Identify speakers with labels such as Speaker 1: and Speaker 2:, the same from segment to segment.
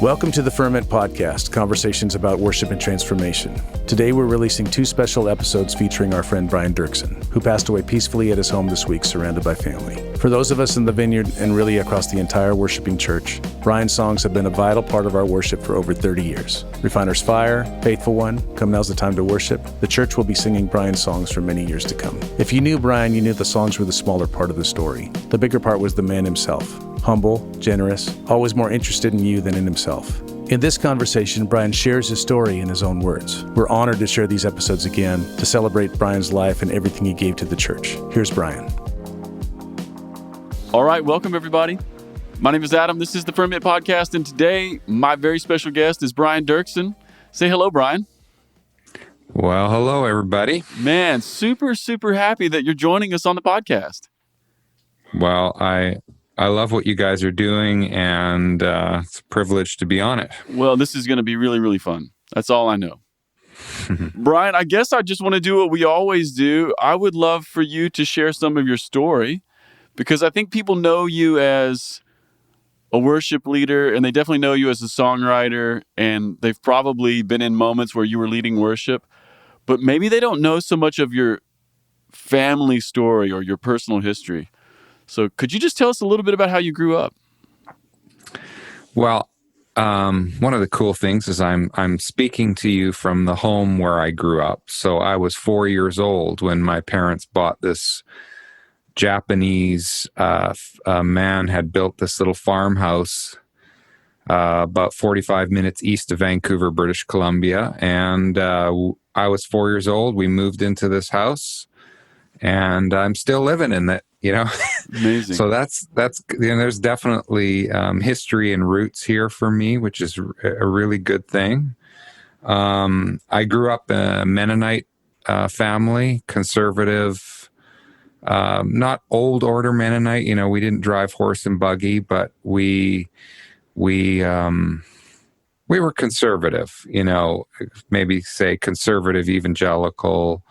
Speaker 1: Welcome to the Ferment Podcast, conversations about worship and transformation. Today we're releasing 2 special episodes featuring our friend Brian Doerksen, who passed away peacefully at his home this week surrounded by family. For those of us in the Vineyard and really across the entire worshiping church, Brian's songs have been a vital part of our worship for over 30 years. Refiner's Fire, Faithful One, Come Now's the Time to Worship. The church will be singing Brian's songs for many years to come. If you knew Brian, you knew the songs were the smaller part of the story. The bigger part was the man himself. Humble, generous, always more interested in you than in himself. In this conversation, Brian shares his story in his own words. We're honored to share these episodes again to celebrate Brian's life and everything he gave to the church. Here's Brian.
Speaker 2: All right, welcome everybody. My name is Adam. This is the Ferment Podcast, and today my very special guest is Brian Doerksen. Say hello, Brian.
Speaker 3: Well, hello everybody.
Speaker 2: Man, super happy that you're joining us on the podcast.
Speaker 3: Well, I love what you guys are doing, and it's a privilege to be on it.
Speaker 2: Well, this is going to be really fun. That's all I know. Brian, I guess I just want to do what we always do. I would love for you to share some of your story, because I think people know you as a worship leader, and they definitely know you as a songwriter, and they've probably been in moments where you were leading worship, but maybe they don't know so much of your family story or your personal history. So could you just tell us a little bit about how you grew up?
Speaker 3: Well, one of the cool things is I'm speaking to you from the home where I grew up. So I was 4 years old when my parents bought this Japanese man had built this little farmhouse about 45 minutes east of Vancouver, British Columbia. And I was 4 years old. We moved into this house, and I'm still living in it.
Speaker 2: Amazing.
Speaker 3: So that's there's definitely history and roots here for me, which is a really good thing. I grew up in a Mennonite family, conservative, not old order Mennonite. We didn't drive horse and buggy, but we were conservative. Maybe say conservative evangelical.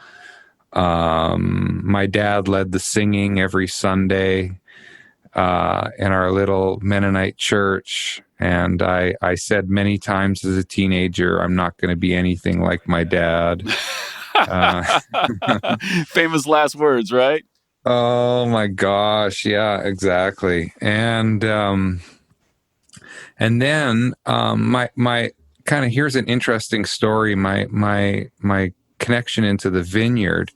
Speaker 3: My dad led the singing every Sunday in our little Mennonite church, and I said many times as a teenager, I'm not going to be anything like my dad.
Speaker 2: Famous last words, right?
Speaker 3: Oh my gosh, yeah, exactly. And then my kind of, here's an interesting story. My connection into the Vineyard.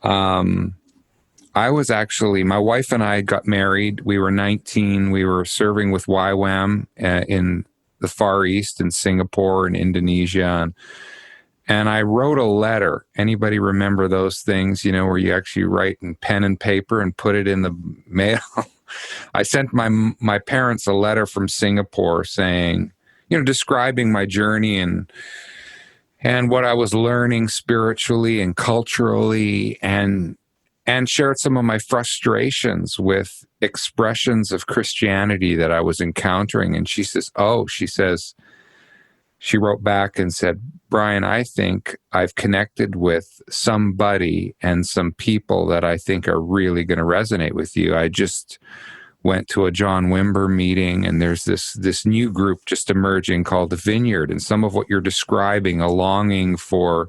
Speaker 3: I was actually, my wife and I got married. We were 19. We were serving with YWAM in the Far East, in Singapore and Indonesia. And I wrote a letter. Anybody remember those things, where you actually write in pen and paper and put it in the mail? I sent my parents a letter from Singapore saying, describing my journey and what I was learning spiritually and culturally, and shared some of my frustrations with expressions of Christianity that I was encountering. And she wrote back and said, Brian, I think I've connected with somebody and some people that I think are really going to resonate with you. I just went to a John Wimber meeting, and there's this new group just emerging called the Vineyard, and some of what you're describing, a longing for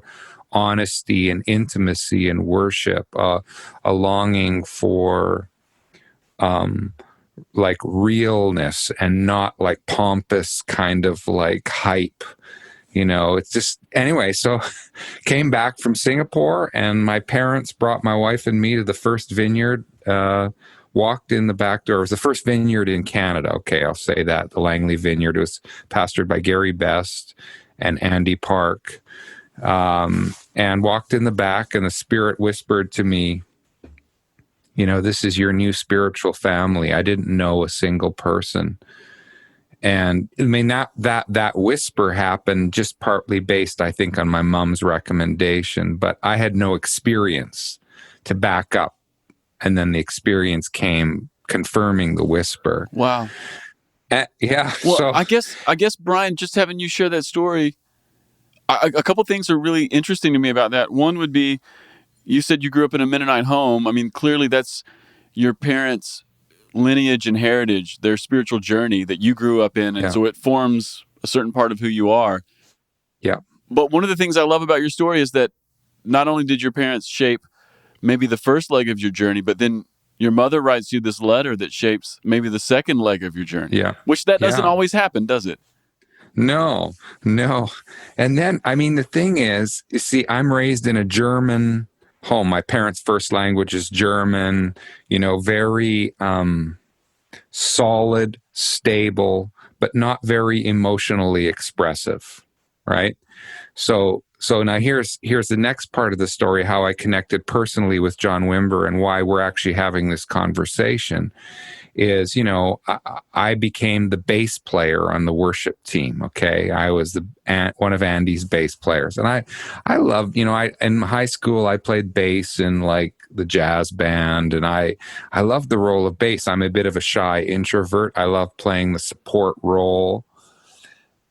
Speaker 3: honesty and intimacy and worship, a longing for like realness and not like pompous kind of like hype. It's just, anyway, so came back from Singapore, and my parents brought my wife and me to the first Vineyard, walked in the back door. It was the first vineyard in Canada. Okay, I'll say that. The Langley Vineyard. It was pastored by Gary Best and Andy Park. And walked in the back, and the Spirit whispered to me, this is your new spiritual family. I didn't know a single person. And I mean, that whisper happened just partly based, I think, on my mom's recommendation, but I had no experience to back up. And then the experience came confirming the whisper.
Speaker 2: Wow.
Speaker 3: Yeah.
Speaker 2: Well,
Speaker 3: so
Speaker 2: I guess, Brian, just having you share that story, a couple things are really interesting to me about that. One would be, you said you grew up in a Mennonite home. I mean, clearly that's your parents' lineage and heritage, their spiritual journey that you grew up in. And so it forms a certain part of who you are.
Speaker 3: Yeah.
Speaker 2: But one of the things I love about your story is that not only did your parents shape maybe the first leg of your journey, but then your mother writes you this letter that shapes maybe the second leg of your journey.
Speaker 3: Yeah.
Speaker 2: Which that doesn't always happen, does it?
Speaker 3: No. And then, I mean, the thing is, you see, I'm raised in a German home. My parents' first language is German, very solid, stable, but not very emotionally expressive, right? So now here's the next part of the story, how I connected personally with John Wimber and why we're actually having this conversation is, I became the bass player on the worship team. Okay. I was one of Andy's bass players. And I love, in high school, I played bass in like the jazz band, and I love the role of bass. I'm a bit of a shy introvert. I love playing the support role.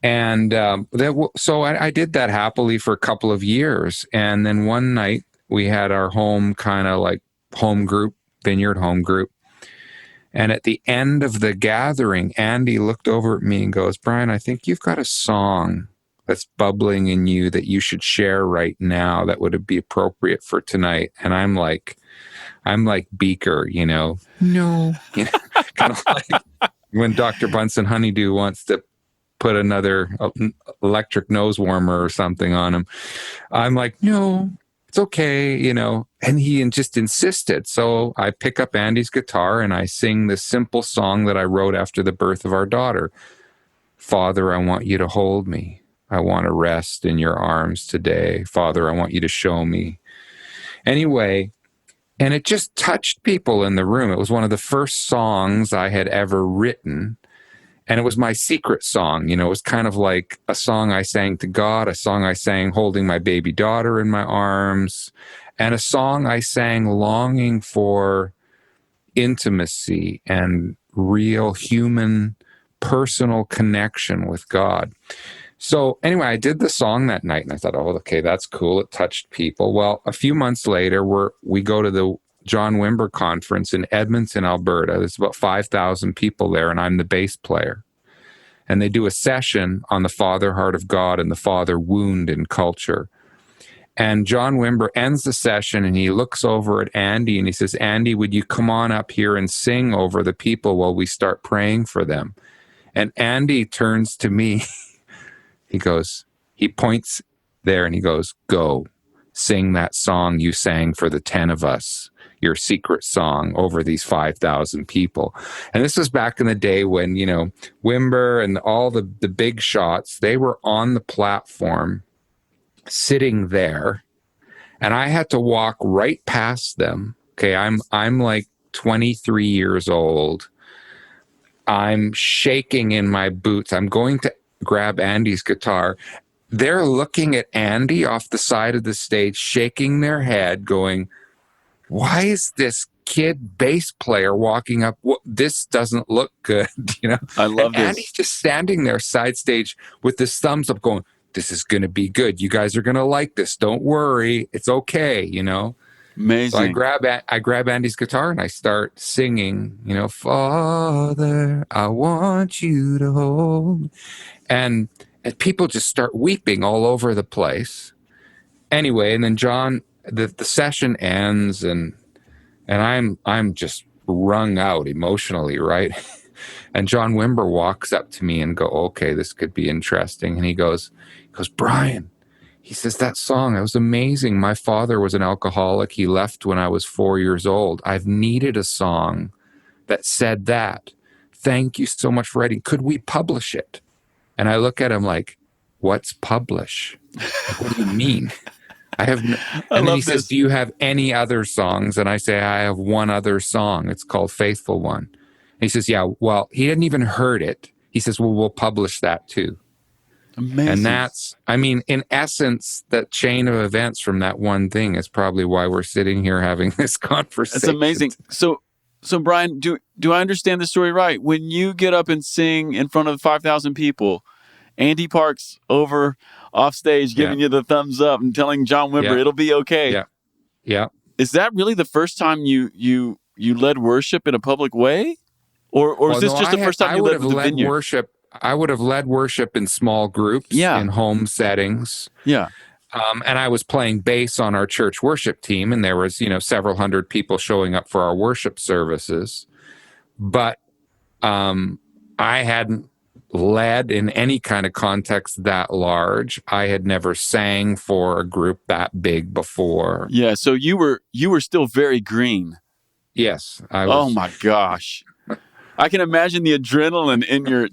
Speaker 3: And so I did that happily for a couple of years. And then one night we had our home kind of like home group, Vineyard home group. And at the end of the gathering, Andy looked over at me and goes, "Brian, I think you've got a song that's bubbling in you that you should share right now that would be appropriate for tonight." And I'm like Beaker, no, kind of like when Dr. Bunsen Honeydew wants to put another electric nose warmer or something on him. I'm like, "No, it's okay," and he just insisted. So I pick up Andy's guitar and I sing this simple song that I wrote after the birth of our daughter. "Father, I want you to hold me. I want to rest in your arms today. Father, I want you to show me." Anyway, and it just touched people in the room. It was one of the first songs I had ever written. And it was my secret song. It was kind of like a song I sang to God, a song I sang holding my baby daughter in my arms, and a song I sang longing for intimacy and real human, personal connection with God. So anyway, I did the song that night, and I thought, "Oh, okay, that's cool. It touched people." Well, a few months later, we go to the John Wimber conference in Edmonton, Alberta. There's about 5,000 people there, and I'm the bass player. And they do a session on the father heart of God and the father wound in culture. And John Wimber ends the session, and he looks over at Andy, and he says, "Andy, would you come on up here and sing over the people while we start praying for them?" And Andy turns to me. He points there, and he goes, "Go, sing that song you sang for the 10 of us. Your secret song over these 5,000 people." And this was back in the day when, Wimber and all the big shots, they were on the platform sitting there, and I had to walk right past them. Okay. I'm like 23 years old. I'm shaking in my boots. I'm going to grab Andy's guitar. They're looking at Andy off the side of the stage, shaking their head, going, "Why is this kid bass player walking up? This doesn't look good."
Speaker 2: I love this.
Speaker 3: Andy's just standing there side stage with his thumbs up going, "This is going to be good. You guys are going to like this. Don't worry. It's okay."
Speaker 2: Amazing.
Speaker 3: So I grab Andy's guitar and I start singing, "Father, I want you to hold me." And people just start weeping all over the place. Anyway, and then John, the session ends, and I'm just wrung out emotionally, right? And John Wimber walks up to me and go, "Okay, this could be interesting." And he goes, "Brian," he says, "that song, it was amazing. My father was an alcoholic. He left when I was 4 years old. I've needed a song that said that. Thank you so much for writing. Could we publish it?" And I look at him like, "What's publish? What do you mean?" And then he says, "Do you have any other songs?" And I say, "I have one other song. It's called Faithful One." And he says, "Yeah, well," he hadn't even heard it. He says, "Well, we'll publish that too."
Speaker 2: Amazing.
Speaker 3: And that's, in essence, that chain of events from that one thing is probably why we're sitting here having this conversation.
Speaker 2: That's amazing. So Brian, do I understand the story right? When you get up and sing in front of 5,000 people, Andy Park's over off stage giving you the thumbs up and telling John Wimber it'll be okay.
Speaker 3: Yeah. Yeah.
Speaker 2: Is that really the first time you led worship in a public way? Or is this just the first time you led with the Vineyard?
Speaker 3: I would have led worship in small groups,
Speaker 2: Yeah.
Speaker 3: in home settings.
Speaker 2: Yeah.
Speaker 3: And I was playing bass on our church worship team, and there was, several hundred people showing up for our worship services. But I hadn't led in any kind of context that large. I had never sang for a group that big before.
Speaker 2: Yeah. So you were still very green.
Speaker 3: Yes, I
Speaker 2: Oh
Speaker 3: was.
Speaker 2: my gosh. I can imagine the adrenaline in your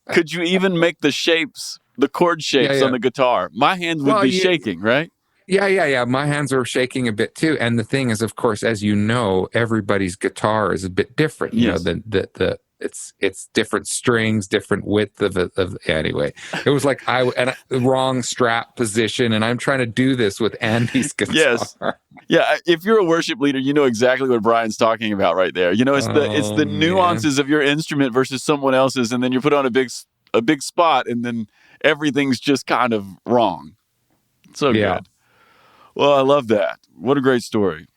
Speaker 2: could you even make the shapes, the chord shapes on the guitar? My hands would be shaking, right?
Speaker 3: Yeah. My hands were shaking a bit too. And the thing is, of course, as you know, everybody's guitar is a bit different.
Speaker 2: Yes.
Speaker 3: It's different strings, different width of anyway. It was like the wrong strap position, and I'm trying to do this with Andy's guitar.
Speaker 2: Yes. Yeah, if you're a worship leader, you know exactly what Brian's talking about right there. It's the nuances of your instrument versus someone else's, and then you put on a big spot, and then everything's just kind of wrong. So good. Well, I love that. What a great story.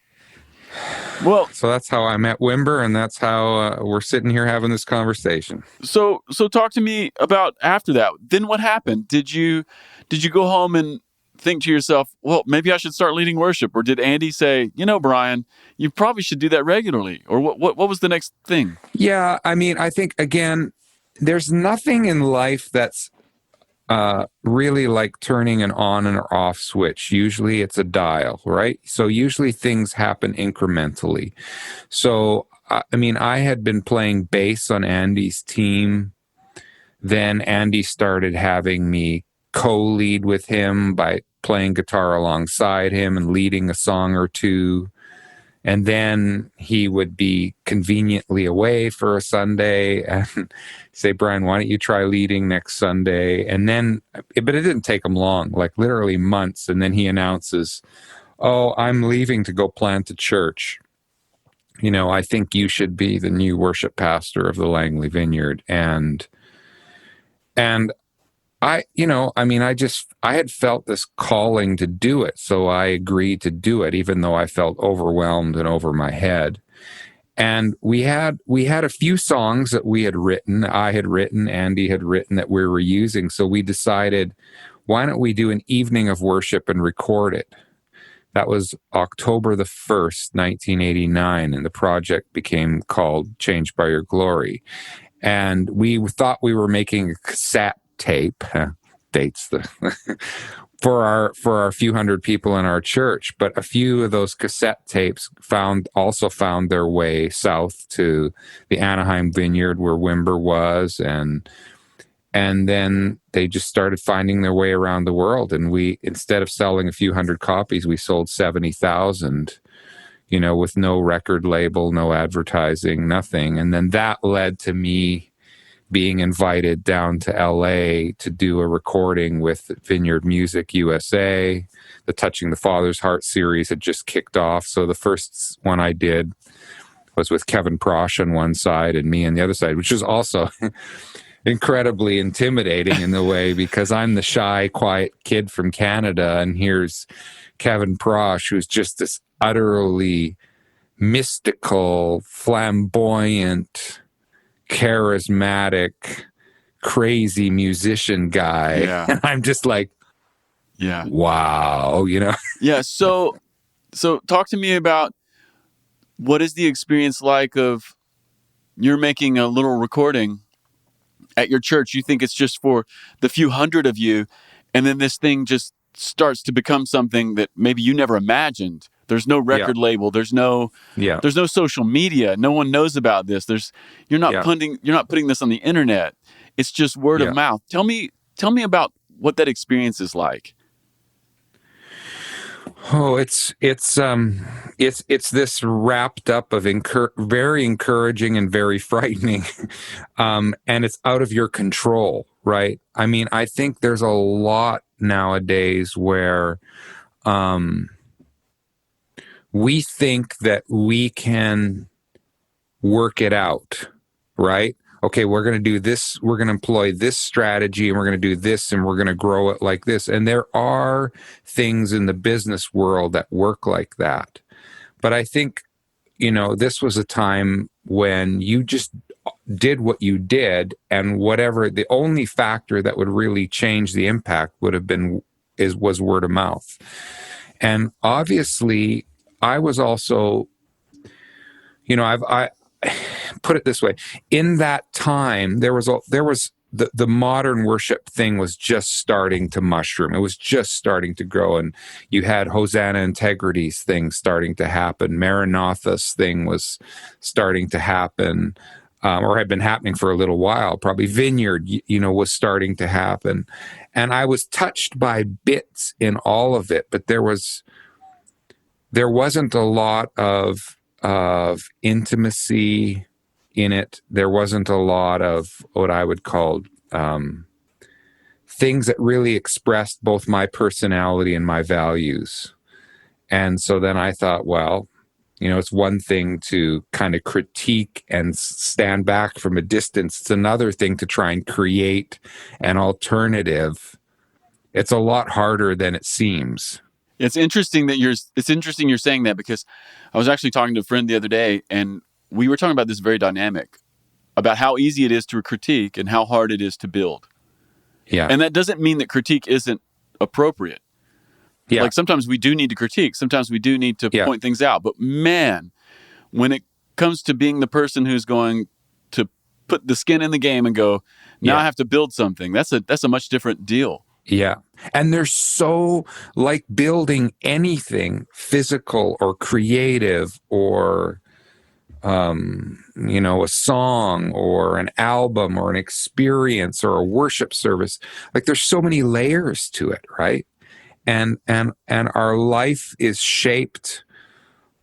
Speaker 2: Well,
Speaker 3: so that's how I met Wimber, and that's how we're sitting here having this conversation.
Speaker 2: So talk to me about after that. Then what happened? Did you go home and think to yourself, well, maybe I should start leading worship? Or did Andy say, Brian, you probably should do that regularly? Or what was the next thing?
Speaker 3: Yeah, I mean, I think, again, there's nothing in life that's really like turning an on and off switch. Usually it's a dial, right? So usually things happen incrementally. So, I mean, I had been playing bass on Andy's team. Then Andy started having me co-lead with him by playing guitar alongside him and leading a song or two. And then he would be conveniently away for a Sunday and say, Brian, why don't you try leading next Sunday? And then, but it didn't take him long, like literally months. And then he announces, oh, I'm leaving to go plant a church. I think you should be the new worship pastor of the Langley Vineyard. And I had felt this calling to do it. So I agreed to do it, even though I felt overwhelmed and over my head. And we had a few songs that we had written, I had written, Andy had written, that we were using. So we decided, why don't we do an evening of worship and record it? That was October the 1st, 1989. And the project became called Changed by Your Glory. And we thought we were making a cassette tape, dates for our few hundred people in our church, but a few of those cassette tapes also found their way south to the Anaheim Vineyard where Wimber was, and then they just started finding their way around the world. And we, instead of selling a few hundred copies, we sold 70,000. With no record label, no advertising, nothing. And then that led to me being invited down to LA to do a recording with Vineyard Music USA. The Touching the Father's Heart series had just kicked off. So the first one I did was with Kevin Prosh on one side and me on the other side, which was also incredibly intimidating in the way, because I'm the shy, quiet kid from Canada, and here's Kevin Prosh, who's just this utterly mystical, flamboyant, charismatic, crazy musician guy.
Speaker 2: Yeah.
Speaker 3: And I'm just like,
Speaker 2: yeah,
Speaker 3: wow,
Speaker 2: Yeah. So talk to me about, what is the experience like of, you're making a little recording at your church. You think it's just for the few hundred of you. And then this thing just starts to become something that maybe you never imagined. There's no record label. There's no social media. No one knows about this. You're not putting this on the internet. It's just word of mouth. Tell me about what that experience is like.
Speaker 3: Oh, it's this wrapped up of very encouraging and very frightening, and it's out of your control, right? I mean, I think there's a lot nowadays where we think that we can work it out, right? Okay, we're going to do this, we're going to employ this strategy, and we're going to do this, and we're going to grow it like this. And there are things in the business world that work like that. But I think, this was a time when you just did what you did, and whatever, the only factor that would really change the impact would have been was word of mouth. And obviously I was also, I put it this way, in that time there was the modern worship thing was just starting to mushroom. It was just starting to grow, and you had Hosanna Integrity's thing starting to happen. Maranatha's thing was starting to happen, or had been happening for a little while. Probably Vineyard, was starting to happen. And I was touched by bits in all of it, but there wasn't a lot of intimacy in it. There wasn't a lot of what I would call things that really expressed both my personality and my values. And so then I thought, well, it's one thing to kind of critique and stand back from a distance. It's another thing to try and create an alternative. It's a lot harder than it seems.
Speaker 2: It's interesting you're saying that, because I was actually talking to a friend the other day, and we were talking about this very dynamic, about how easy it is to critique and how hard it is to build.
Speaker 3: Yeah.
Speaker 2: And that doesn't mean that critique isn't appropriate.
Speaker 3: Yeah.
Speaker 2: Like sometimes we do need to critique. Sometimes we do need to point things out. But man, when it comes to being the person who's going to put the skin in the game and go, now I have to build something, that's a much different deal.
Speaker 3: Yeah. And they're so, like, building anything physical or creative or, a song or an album or an experience or a worship service. Like, there's so many layers to it, right? And our life is shaped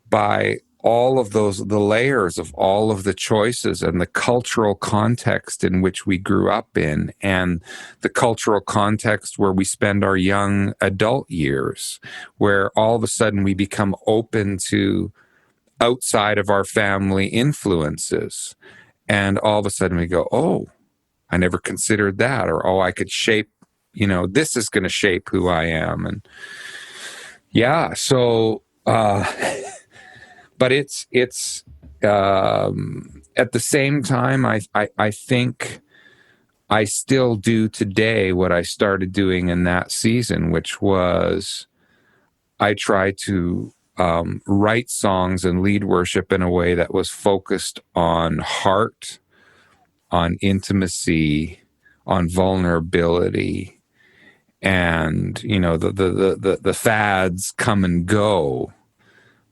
Speaker 3: by all of the layers of all of the choices and the cultural context in which we grew up in, and the cultural context where we spend our young adult years, where all of a sudden we become open to outside of our family influences. And all of a sudden we go, oh, I never considered that. Or, oh, I could shape, this is going to shape who I am. And so, but it's at the same time, I think I still do today what I started doing in that season, which was I try to write songs and lead worship in a way that was focused on heart, on intimacy, on vulnerability. And, the fads come and go,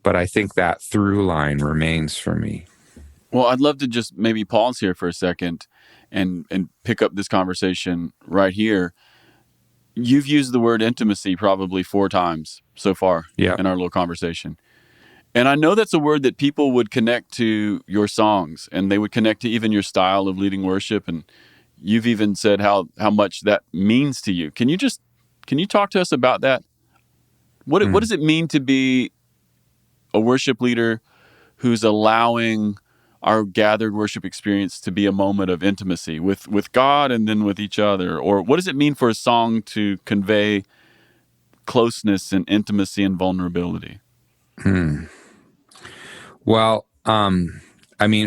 Speaker 3: but I think that through line remains for me.
Speaker 2: Well, I'd love to just maybe pause here for a second and pick up this conversation right here. You've used the word intimacy probably 4 times so far in our little conversation. And I know that's a word that people would connect to your songs, and they would connect to even your style of leading worship. And you've even said how much that means to you. Can you talk to us about that? What does it mean to be a worship leader who's allowing our gathered worship experience to be a moment of intimacy with God and then with each other? Or what does it mean for a song to convey closeness and intimacy and vulnerability?
Speaker 3: Well,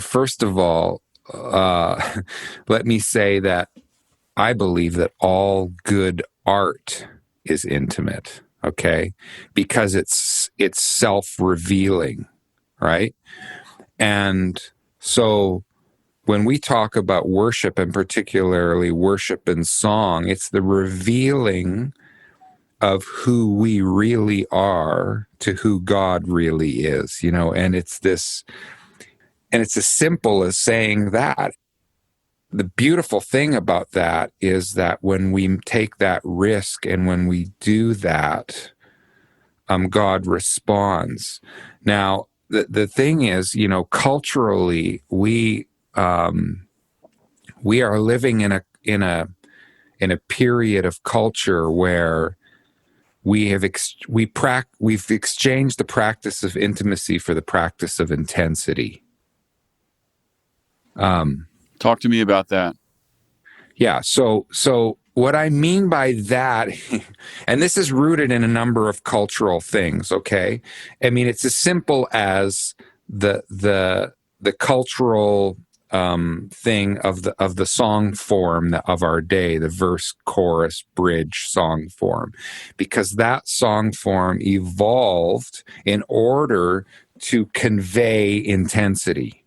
Speaker 3: first of all, let me say that I believe that all good art is intimate, okay? Because it's self-revealing, right? And so when we talk about worship, and particularly worship and song, it's the revealing of who we really are to who God really is, and it's as simple as saying that. The beautiful thing about that is that when we take that risk and when we do that, God responds. Now, the thing is, culturally, we are living in a period of culture where we've exchanged the practice of intimacy for the practice of intensity.
Speaker 2: Talk to me about that.
Speaker 3: Yeah. So what I mean by that, and this is rooted in a number of cultural things. Okay. I mean, it's as simple as the cultural thing of the song form of our day, the verse, chorus, bridge song form, because that song form evolved in order to convey intensity,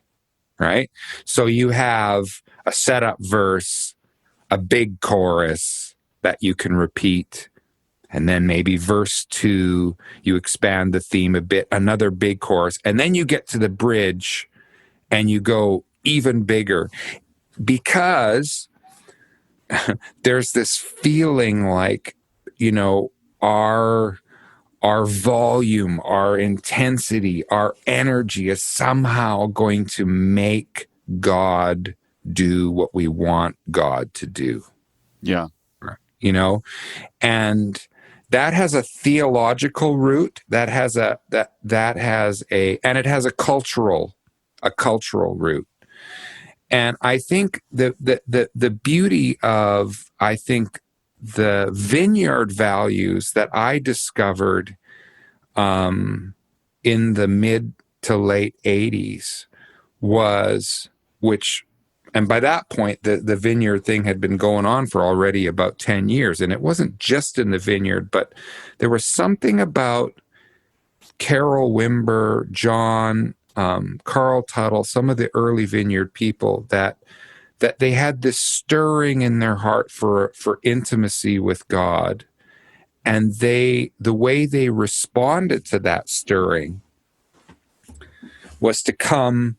Speaker 3: right? So you have a setup verse, a big chorus that you can repeat, and then maybe verse 2, you expand the theme a bit, another big chorus, and then you get to the bridge and you go even bigger, because there's this feeling like, our volume, our intensity, our energy is somehow going to make God do what we want God to do.
Speaker 2: Yeah.
Speaker 3: And that has a theological root, and it has a cultural root. And I think the beauty of, I think, the Vineyard values that I discovered in the mid to late 80s and by that point, the Vineyard thing had been going on for already about 10 years. And it wasn't just in the Vineyard, but there was something about Carol Wimber, John, Carl Tuttle, some of the early Vineyard people, that they had this stirring in their heart for intimacy with God. And the way they responded to that stirring was to come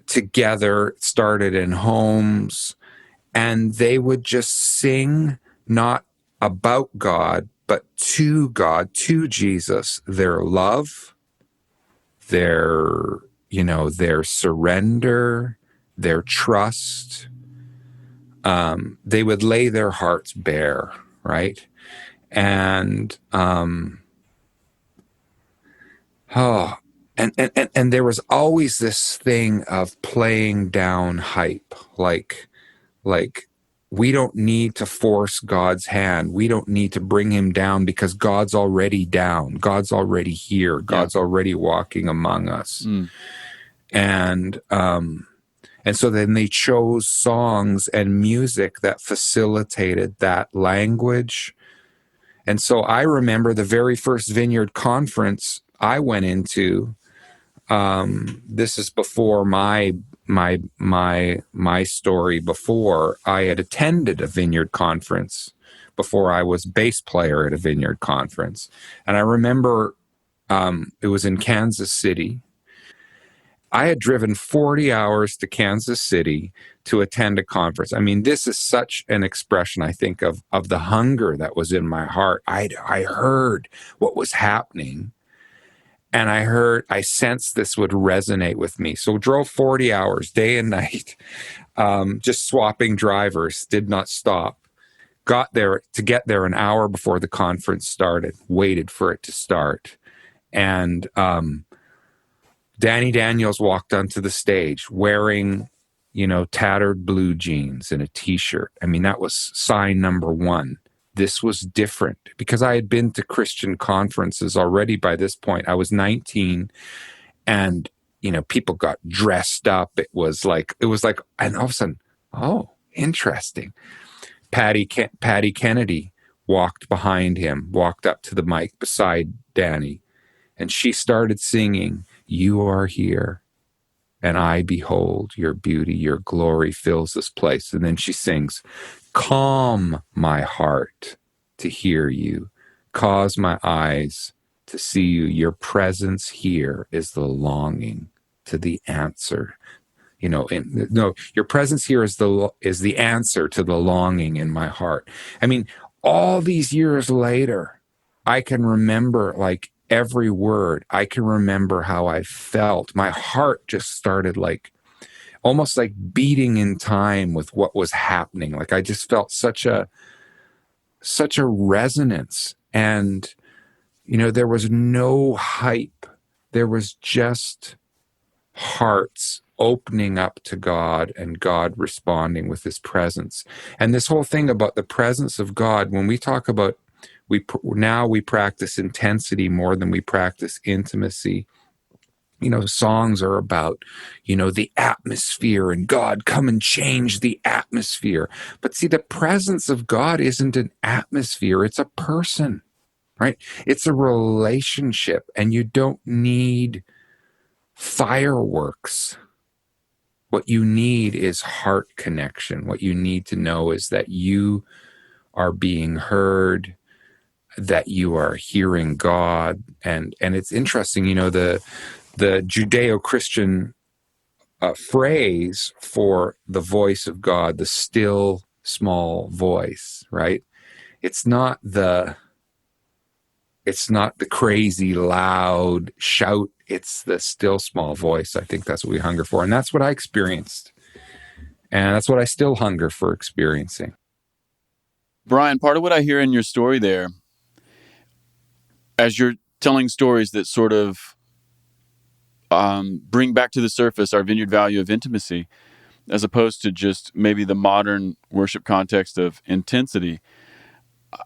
Speaker 3: together. It started in homes, and they would just sing not about God, but to God, to Jesus, their love, their surrender, their trust. They would lay their hearts bare, right? And And there was always this thing of playing down hype, like we don't need to force God's hand. We don't need to bring him down, because God's already down. God's already here. God's already walking among us. And so then they chose songs and music that facilitated that language. And so I remember the very first Vineyard conference I went into. This is before my story. Before I had attended a Vineyard conference, before I was bass player at a Vineyard conference, and I remember it was in Kansas City. I had driven 40 hours to Kansas City to attend a conference. I mean, this is such an expression, I think, of the hunger that was in my heart. I heard what was happening. And I sensed this would resonate with me. So drove 40 hours, day and night, just swapping drivers, did not stop. Got there an hour before the conference started, waited for it to start. And Danny Daniels walked onto the stage wearing, tattered blue jeans and a t-shirt. I mean, that was sign number one. This was different, because I had been to Christian conferences already by this point. I was 19, and, people got dressed up. It was like, and all of a sudden, oh, interesting. Patty Kennedy walked behind him, walked up to the mic beside Danny, and she started singing, "You are here, and I behold your beauty, your glory fills this place." And then she sings, "Calm my heart to hear you, cause my eyes to see you. Your presence here is the longing to the answer." Your presence here is the answer to the longing in my heart. I mean, all these years later, I can remember like every word. I can remember how I felt. My heart just started almost like beating in time with what was happening. Like I just felt such a resonance. And, there was no hype. There was just hearts opening up to God and God responding with his presence. And this whole thing about the presence of God, when we talk about, we practice intensity more than we practice intimacy. songs are about, the atmosphere and God come and change the atmosphere. But see, the presence of God isn't an atmosphere, it's a person, right? It's a relationship, and you don't need fireworks. What you need is heart connection. What you need to know is that you are being heard, that you are hearing God. And it's interesting, the Judeo-Christian phrase for the voice of God, the still small voice, right? It's not the crazy loud shout. It's the still small voice. I think that's what we hunger for. And that's what I experienced. And that's what I still hunger for experiencing.
Speaker 2: Brian, part of what I hear in your story there, as you're telling stories that sort of bring back to the surface our Vineyard value of intimacy, as opposed to just maybe the modern worship context of intensity,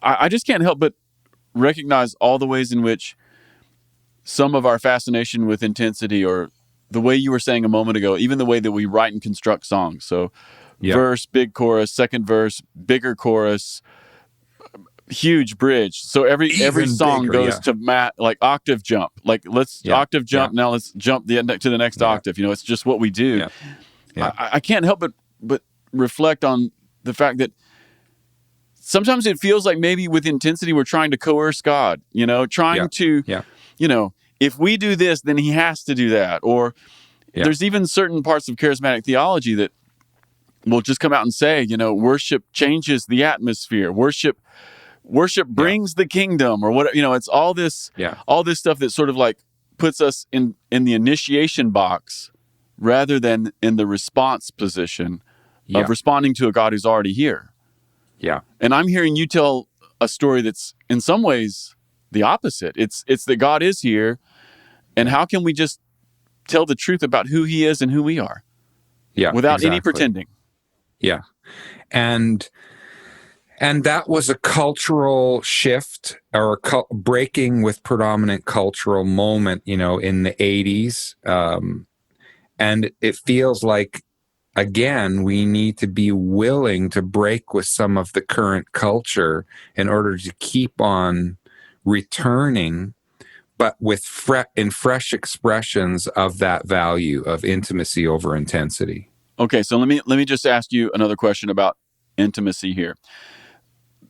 Speaker 2: I just can't help but recognize all the ways in which some of our fascination with intensity, or the way you were saying a moment ago, even the way that we write and construct songs. So verse, big chorus, second verse, bigger chorus, huge bridge. So every song goes to like octave jump. Like let's octave jump. Now let's jump to the next octave. It's just what we do. I can't help but reflect on the fact that sometimes it feels like maybe with intensity we're trying to coerce God. If we do this, then he has to do that. Or there's even certain parts of charismatic theology that will just come out and say, worship changes the atmosphere. Worship brings the kingdom, or what, it's all this stuff that sort of like puts us in the initiation box rather than in the response position of responding to a God who's already here.
Speaker 3: Yeah.
Speaker 2: And I'm hearing you tell a story that's in some ways the opposite. It's that God is here, and how can we just tell the truth about who he is and who we are? Without any pretending.
Speaker 3: Yeah. And that was a cultural shift, or a breaking with predominant cultural moment, in the 80s. And it feels like, again, we need to be willing to break with some of the current culture in order to keep on returning, but with fresh expressions of that value of intimacy over intensity.
Speaker 2: Okay, so let me just ask you another question about intimacy here.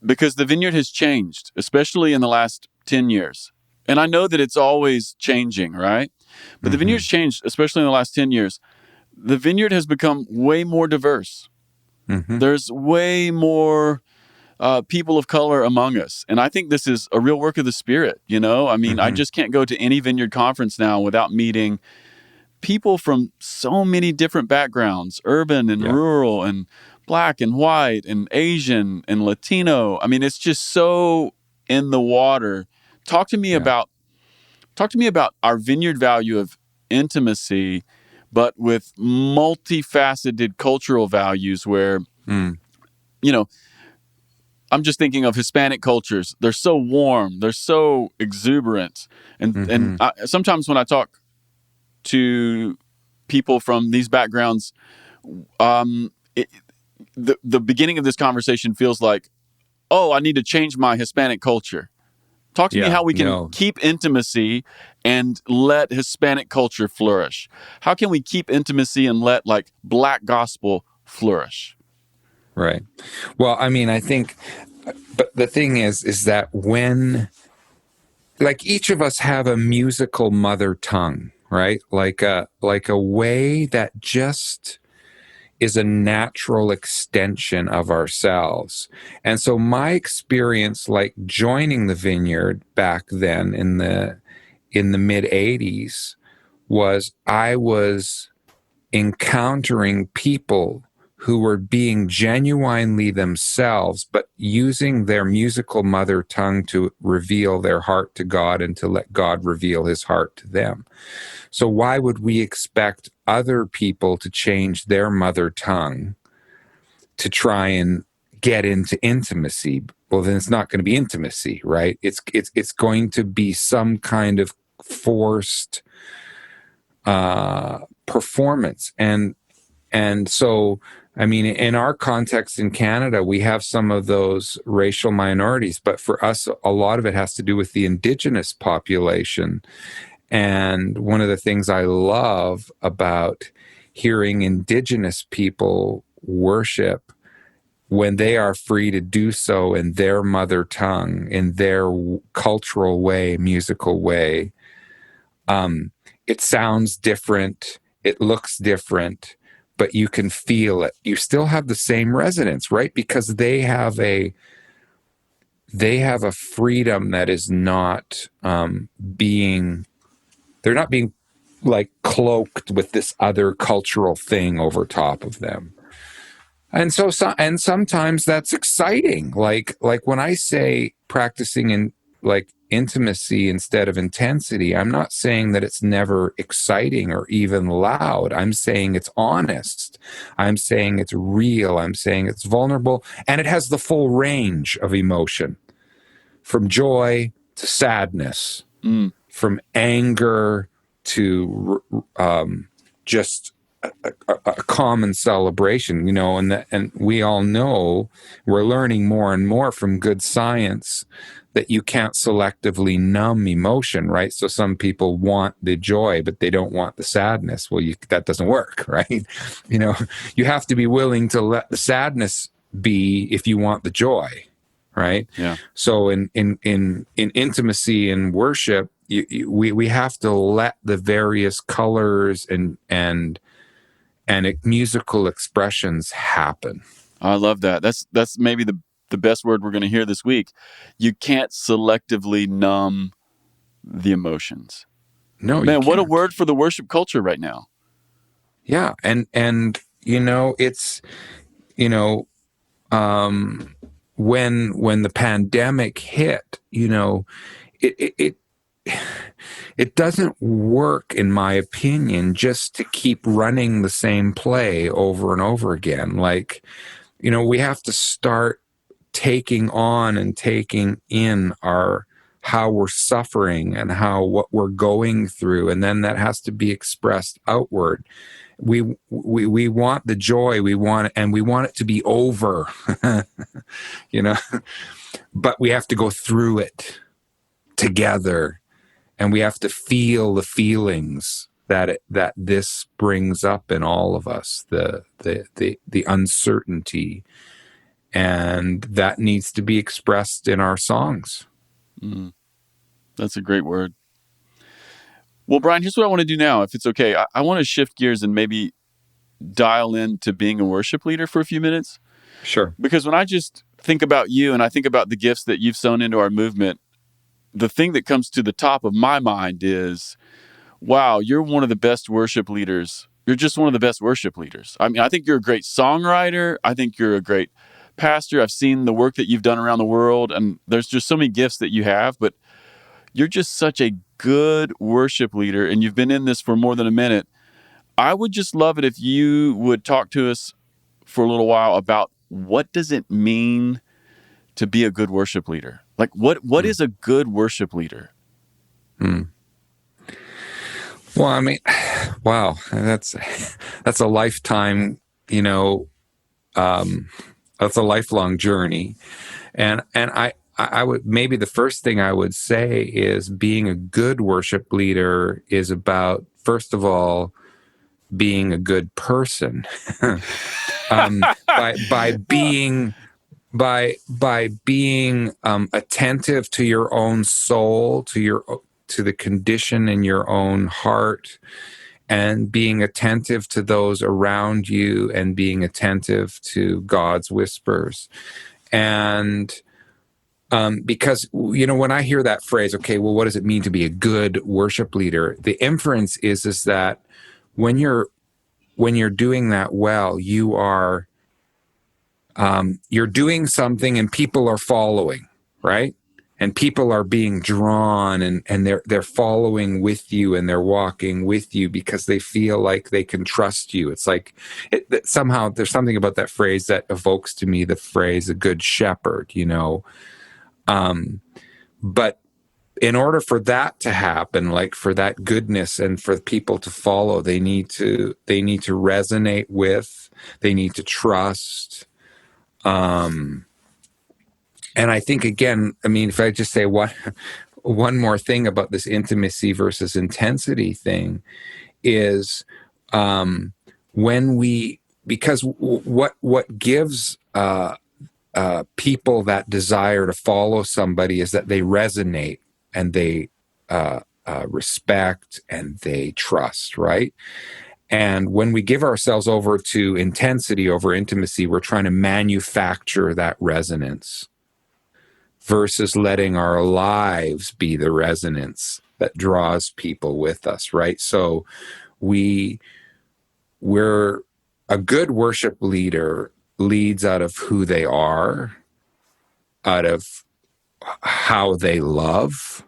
Speaker 2: Because the Vineyard has changed, especially in the last 10 years. And I know that it's always changing, right? But the Vineyard's changed, especially in the last 10 years. The Vineyard has become way more diverse. There's way more people of color among us. And I think this is a real work of the Spirit, I just can't go to any Vineyard conference now without meeting people from so many different backgrounds, urban and rural and Black and white and Asian and Latino. It's just so in the water. Talk to me about our Vineyard value of intimacy, but with multifaceted cultural values where, I'm just thinking of Hispanic cultures. They're so warm. They're so exuberant. And sometimes when I talk to people from these backgrounds, the beginning of this conversation feels like, I need to change my Hispanic culture. Talk to me how we can keep intimacy and let Hispanic culture flourish. How can we keep intimacy and let like Black gospel flourish?
Speaker 3: Right. Well, I think, but the thing is that when, like, each of us have a musical mother tongue, right? Like a way that just is a natural extension of ourselves. And so my experience, like joining the Vineyard back then in the mid 80s, was I was encountering people who were being genuinely themselves, but using their musical mother tongue to reveal their heart to God and to let God reveal his heart to them. So why would we expect other people to change their mother tongue to try and get into intimacy? Well, then it's not going to be intimacy, right? It's going to be some kind of forced performance. And so, I mean, in our context in Canada, we have some of those racial minorities, but for us, a lot of it has to do with the Indigenous population. And one of the things I love about hearing Indigenous people worship, when they are free to do so in their mother tongue, in their cultural way, musical way, it sounds different, it looks different, but you can feel it. You still have the same resonance, right? Because they have a freedom that is not they're not being like cloaked with this other cultural thing over top of them. And so and sometimes that's exciting. Like when I say practicing in like intimacy instead of intensity, I'm not saying that it's never exciting or even loud. I'm saying it's honest. I'm saying it's real. I'm saying it's vulnerable, and it has the full range of emotion, from joy to sadness, from anger to just a common celebration, you know, and we all know, we're learning more and more from good science that you can't selectively numb emotion, right? So some people want the joy, but they don't want the sadness. Well, that doesn't work, right? You know, you have to be willing to let the sadness be if you want the joy, right?
Speaker 2: Yeah.
Speaker 3: So in intimacy and worship, we have to let the various colors and musical expressions happen.
Speaker 2: I love that. That's maybe the best word we're going to hear this week. You can't selectively numb the emotions.
Speaker 3: No,
Speaker 2: man,
Speaker 3: you
Speaker 2: what a
Speaker 3: can't.
Speaker 2: word for the worship culture right now.
Speaker 3: Yeah, and you know, it's, you know, when the pandemic hit, you know, it doesn't work, in my opinion, just to keep running the same play over and over again. Like, you know, we have to start taking on and taking in how we're suffering and what we're going through, and then that has to be expressed outward. We want the joy, we want it to be over, you know, but we have to go through it together, and we have to feel the feelings that this brings up in all of us, the uncertainty, and that needs to be expressed in our songs.
Speaker 2: That's a great word. Well, Brian, here's what I want to do now, if it's okay. I want to shift gears and maybe dial into being a worship leader for a few minutes.
Speaker 3: Sure.
Speaker 2: Because when I just think about you and I think about the gifts that you've sown into our movement, the thing that comes to the top of my mind is, wow, you're one of the best worship leaders. You're just one of the best worship leaders. I mean, I think you're a great songwriter. I think you're a great pastor. I've seen the work that you've done around the world, and there's just so many gifts that you have, but you're just such a good worship leader, and you've been in this for more than a minute. I would just love it if you would talk to us for a little while about what does it mean to be a good worship leader? Like, what is a good worship leader?
Speaker 3: Well, I mean, wow, that's a lifetime, you know, that's a lifelong journey. And I would, maybe the first thing I would say is being a good worship leader is about, first of all, being a good person. by being attentive to your own soul, to the condition in your own heart, and being attentive to those around you, and being attentive to God's whispers. And because, you know, when I hear that phrase, okay, well, what does it mean to be a good worship leader? The inference is that when you're doing that well, you're doing something and people are following, right? And people are being drawn, and they're following with you, and they're walking with you because they feel like they can trust you. It's like somehow there's something about that phrase that evokes to me the phrase "a good shepherd," you know. But in order for that to happen, like for that goodness and for people to follow, they need to resonate with, they need to trust. And I think, again, I mean, if I just say one more thing about this intimacy versus intensity thing is, because what gives people that desire to follow somebody is that they resonate and they respect and they trust, right? And when we give ourselves over to intensity over intimacy, we're trying to manufacture that resonance versus letting our lives be the resonance that draws people with us, right? So we're a good worship leader leads out of who they are, out of how they love,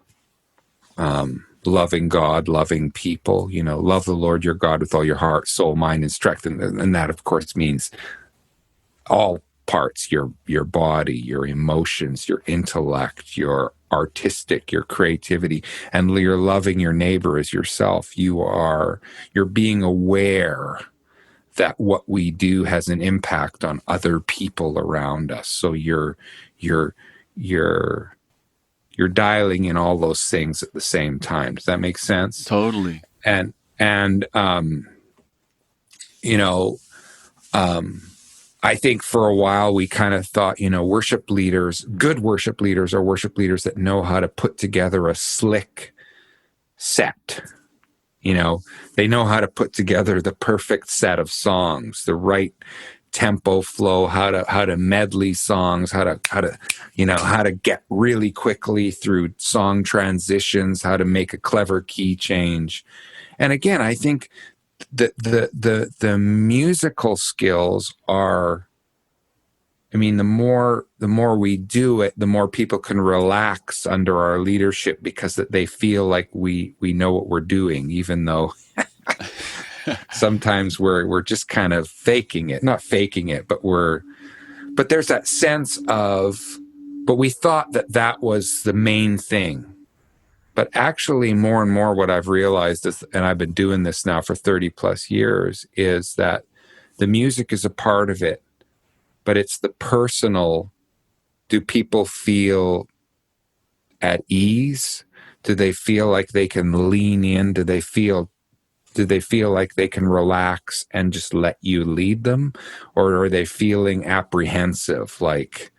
Speaker 3: loving God, loving people, love the Lord your God with all your heart, soul, mind, and strength. And that, of course, means all parts, your body, your emotions, your intellect, your artistic, your creativity, and you're loving your neighbor as yourself. You're being aware that what we do has an impact on other people around us. So you're dialing in all those things at the same time. Does that make sense?
Speaker 2: Totally.
Speaker 3: And I think for a while we kind of thought, worship leaders, good worship leaders are worship leaders that know how to put together a slick set. They know how to put together the perfect set of songs, the right tempo flow, how to medley songs, how to get really quickly through song transitions, how to make a clever key change. And again, I think the musical skills are, the more we do it, the more people can relax under our leadership because that they feel like we know what we're doing, even though sometimes we're just kind of faking it, not faking it, but there's that sense of, but we thought that was the main thing. But actually more and more what I've realized is, and I've been doing this now for 30 plus years, is that the music is a part of it, but it's the personal. Do people feel at ease? Do they feel like they can lean in? Do they feel like they can relax and just let you lead them? Or are they feeling apprehensive, like,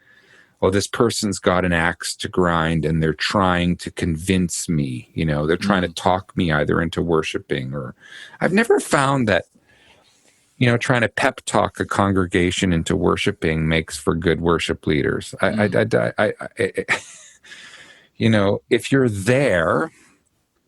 Speaker 3: oh, this person's got an axe to grind and they're trying to convince me, they're trying to talk me either into worshiping, or I've never found that, trying to pep talk a congregation into worshiping makes for good worship leaders. If you're there,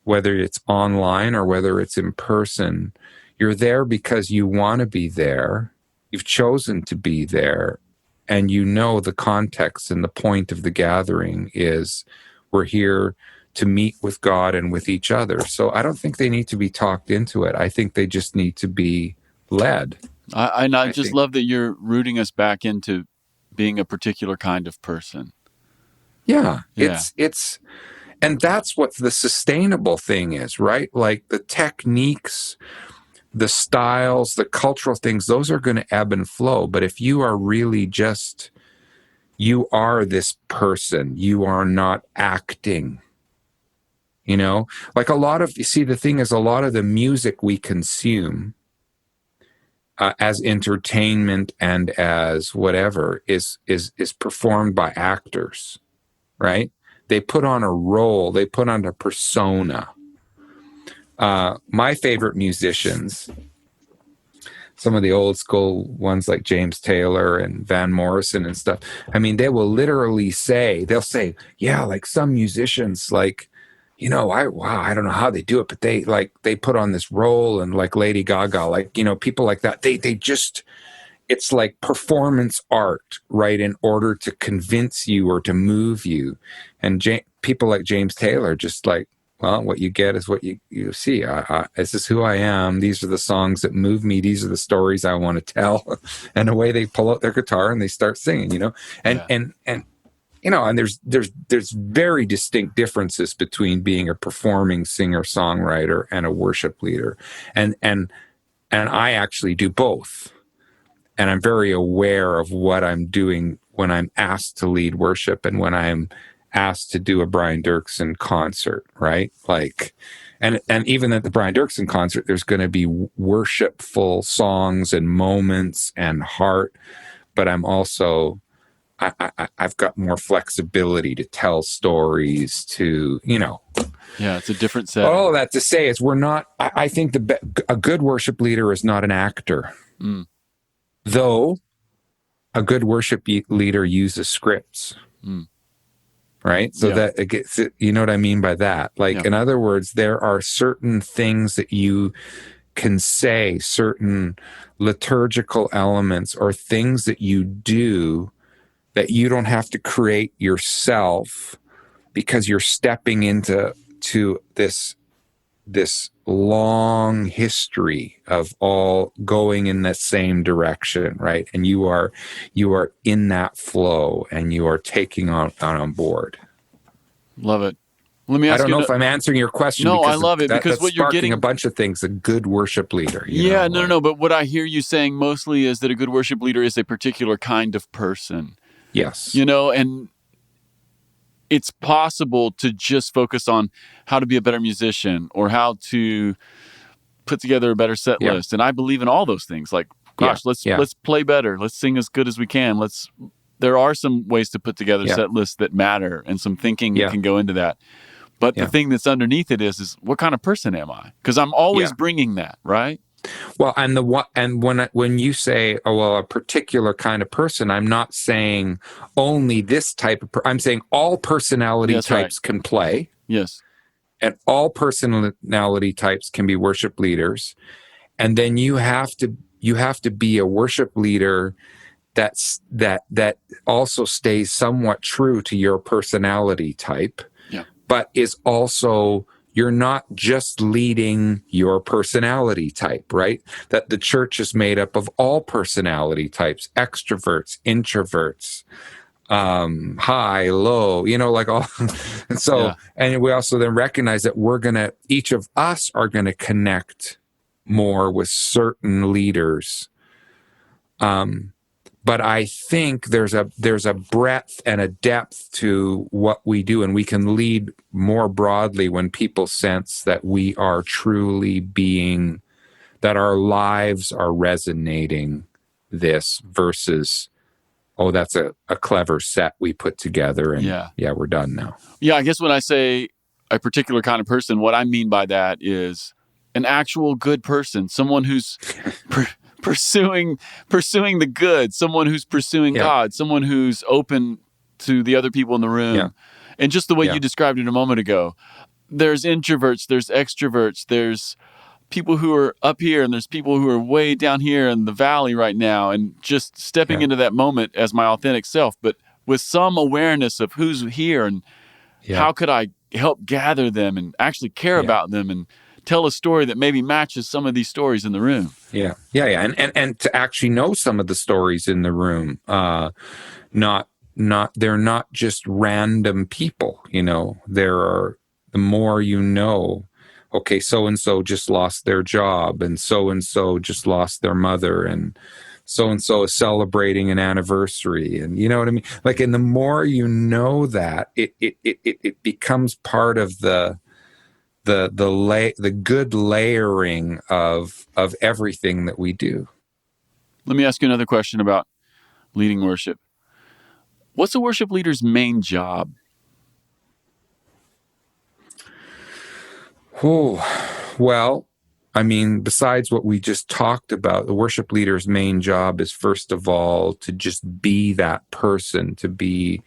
Speaker 3: whether it's online or whether it's in person, you're there because you want to be there. You've chosen to be there. And the context and the point of the gathering is we're here to meet with God and with each other. So I don't think they need to be talked into it. I think they just need to be led.
Speaker 2: I just love that you're rooting us back into being a particular kind of person.
Speaker 3: Yeah. It's and that's what the sustainable thing is, right? Like the techniques, the styles, the cultural things, those are going to ebb and flow. But if you are really just, you are this person, you are not acting, like the thing is, a lot of the music we consume as entertainment and as whatever is performed by actors, right? They put on a role, they put on a persona. My favorite musicians, some of the old school ones like James Taylor and Van Morrison and stuff, they will literally they'll say, yeah, like some musicians, like, I don't know how they do it, but they put on this role, and like Lady Gaga, like, people like that, they just, it's like performance art, right? In order to convince you or to move you. And people like James Taylor, just like, well, what you get is what you see. This is who I am. These are the songs that move me. These are the stories I want to tell. And away they pull out their guitar and they start singing, And and there's very distinct differences between being a performing singer songwriter and a worship leader, and I actually do both, and I'm very aware of what I'm doing when I'm asked to lead worship and when I'm asked to do a Brian Doerksen concert, right? Like, and even at the Brian Doerksen concert, there's going to be worshipful songs and moments and heart, but I'm also I've got more flexibility to tell stories, to,
Speaker 2: Yeah, it's a different set.
Speaker 3: All that to say is I think a good worship leader is not an actor. Though a good worship leader uses scripts. Right? So that it gets, you know what I mean by that? Like, in other words, there are certain things that you can say, certain liturgical elements or things that you do that you don't have to create yourself, because you're stepping into this long history of all going in the same direction, right? And you are in that flow, and you are taking on board.
Speaker 2: Love it. Let me ask you.
Speaker 3: I don't know if I'm answering your question.
Speaker 2: No, I love it, because
Speaker 3: that's
Speaker 2: what you're getting
Speaker 3: a bunch of things. A good worship leader.
Speaker 2: No. But what I hear you saying mostly is that a good worship leader is a particular kind of person.
Speaker 3: Yes.
Speaker 2: And it's possible to just focus on how to be a better musician or how to put together a better set list. And I believe in all those things. Like, gosh, let's play better. Let's sing as good as we can. There are some ways to put together set lists that matter, and some thinking that can go into that. But the thing that's underneath it is what kind of person am I? Because I'm always bringing that, right?
Speaker 3: Well, and when you say, a particular kind of person, I'm not saying only this type of. I'm saying all personality types can play.
Speaker 2: Yes,
Speaker 3: and all personality types can be worship leaders, and then you have to be a worship leader that also stays somewhat true to your personality type, but is also. You're not just leading your personality type, right? That the church is made up of all personality types, extroverts, introverts, high, low, like all. And so, and we also then recognize that each of us are going to connect more with certain leaders. But I think there's a breadth and a depth to what we do, and we can lead more broadly when people sense that we are truly that our lives are resonating this versus, that's a clever set we put together, and we're done now.
Speaker 2: Yeah, I guess when I say a particular kind of person, what I mean by that is an actual good person, someone who's pursuing the good, someone who's pursuing God, someone who's open to the other people in the room. And just the way you described it a moment ago, there's introverts, there's extroverts, there's people who are up here, and there's people who are way down here in the valley right now, and just stepping into that moment as my authentic self, but with some awareness of who's here and how could I help gather them and actually care about them and tell a story that maybe matches some of these stories in the room.
Speaker 3: Yeah. And to actually know some of the stories in the room, they're not just random people, there are, the more okay, so-and-so just lost their job, and so-and-so just lost their mother, and so-and-so is celebrating an anniversary, and you know what I mean? Like, and the more that, it becomes part of the good layering of everything that we do.
Speaker 2: Let me ask you another question about leading worship. What's a worship leader's main job?
Speaker 3: Well, I mean, besides what we just talked about, the worship leader's main job is, first of all, to just be that person, to be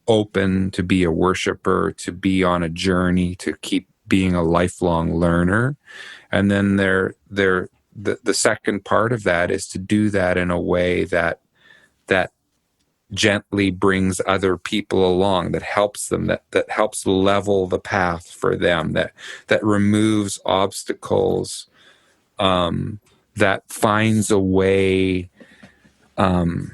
Speaker 3: open, to be a worshiper, to be on a journey, to keep being a lifelong learner. And then the second part of that is to do that in a way that gently brings other people along, that helps them, that helps level the path for them, that removes obstacles, that finds a way to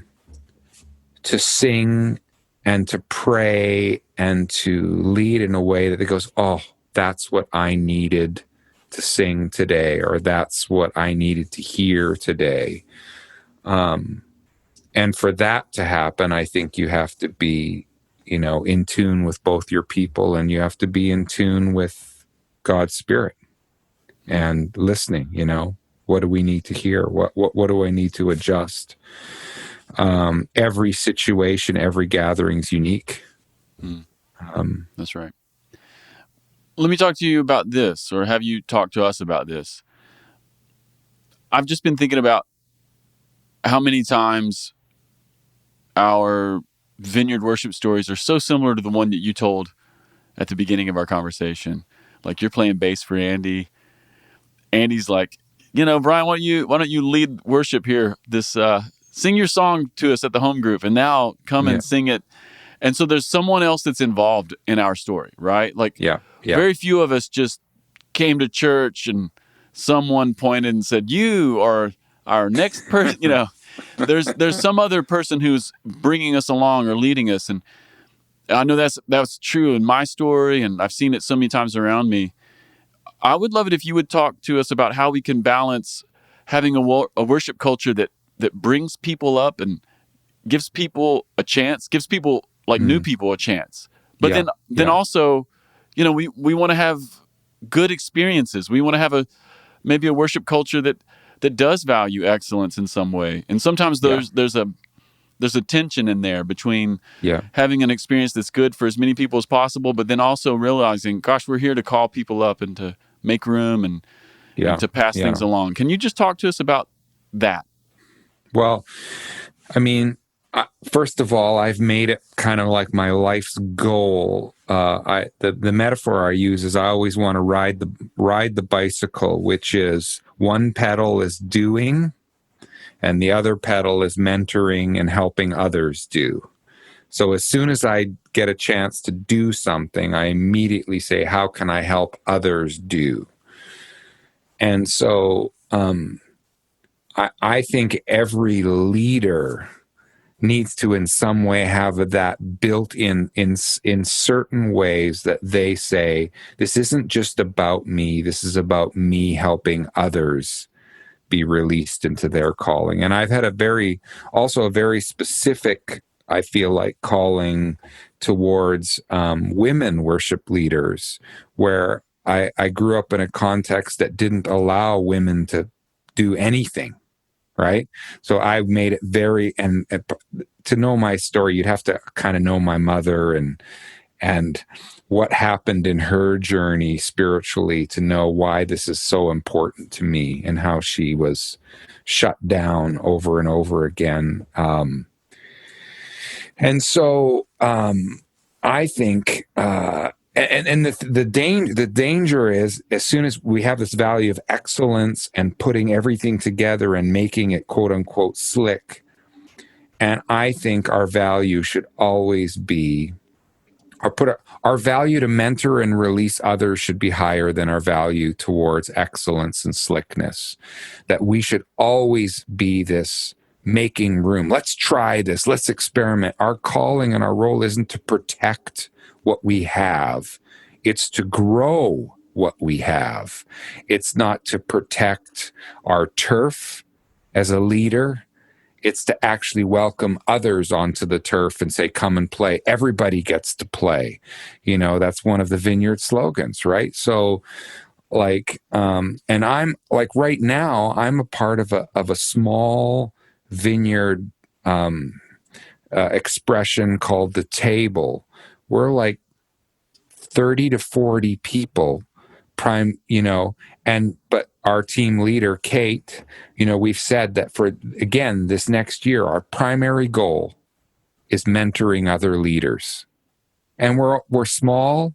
Speaker 3: sing and to pray and to lead in a way that it goes, oh, that's what I needed to sing today, or that's what I needed to hear today. And for that to happen, I think you have to be, in tune with both your people, and you have to be in tune with God's Spirit and listening. What do we need to hear? What do I need to adjust? Every situation, every gathering is unique.
Speaker 2: That's right. Let me talk to you about this, or have you talked to us about this? I've just been thinking about how many times our Vineyard worship stories are so similar to the one that you told at the beginning of our conversation. Like, you're playing bass for Andy. Andy's like, Brian, why don't you lead worship here? Sing your song to us at the home group, and now come and sing it. And so there's someone else that's involved in our story, right? Like, very few of us just came to church and someone pointed and said, you are our next person. There's some other person who's bringing us along or leading us. And I know that's true in my story, and I've seen it so many times around me. I would love it if you would talk to us about how we can balance having a worship culture that brings people up and gives people a chance, gives people new people a chance. But then also, we want to have good experiences. We want to have maybe a worship culture that does value excellence in some way. And sometimes there's a tension in there between having an experience that's good for as many people as possible, but then also realizing, gosh, we're here to call people up and to make room and to pass things along. Can you just talk to us about that?
Speaker 3: Well, I mean, first of all, I've made it kind of like my life's goal. The metaphor I use is I always want to ride the bicycle, which is one pedal is doing, and the other pedal is mentoring and helping others do. So as soon as I get a chance to do something, I immediately say, how can I help others do? And so I think every leader needs to in some way have that built in certain ways, that they say, this isn't just about me, this is about me helping others be released into their calling. And I've had a very specific, I feel like, calling towards women worship leaders, where I grew up in a context that didn't allow women to do anything. Right. So I made it and to know my story, you'd have to kind of know my mother and what happened in her journey spiritually to know why this is so important to me, and how she was shut down over and over again. And so I think, and the danger is, as soon as we have this value of excellence and putting everything together and making it quote unquote slick, and I think our value should always be, our value to mentor and release others should be higher than our value towards excellence and slickness. That we should always be this making room. Let's try this. Let's experiment. Our calling and our role isn't to protect what we have. It's to grow what we have. It's not to protect our turf as a leader. It's to actually welcome others onto the turf and say, come and play. Everybody gets to play. That's one of the Vineyard slogans, right? So and I'm like, right now, I'm a part of a small Vineyard expression called The Table. We're like 30 to 40 people, but our team leader, Kate, we've said that for, again, this next year, our primary goal is mentoring other leaders. And we're small,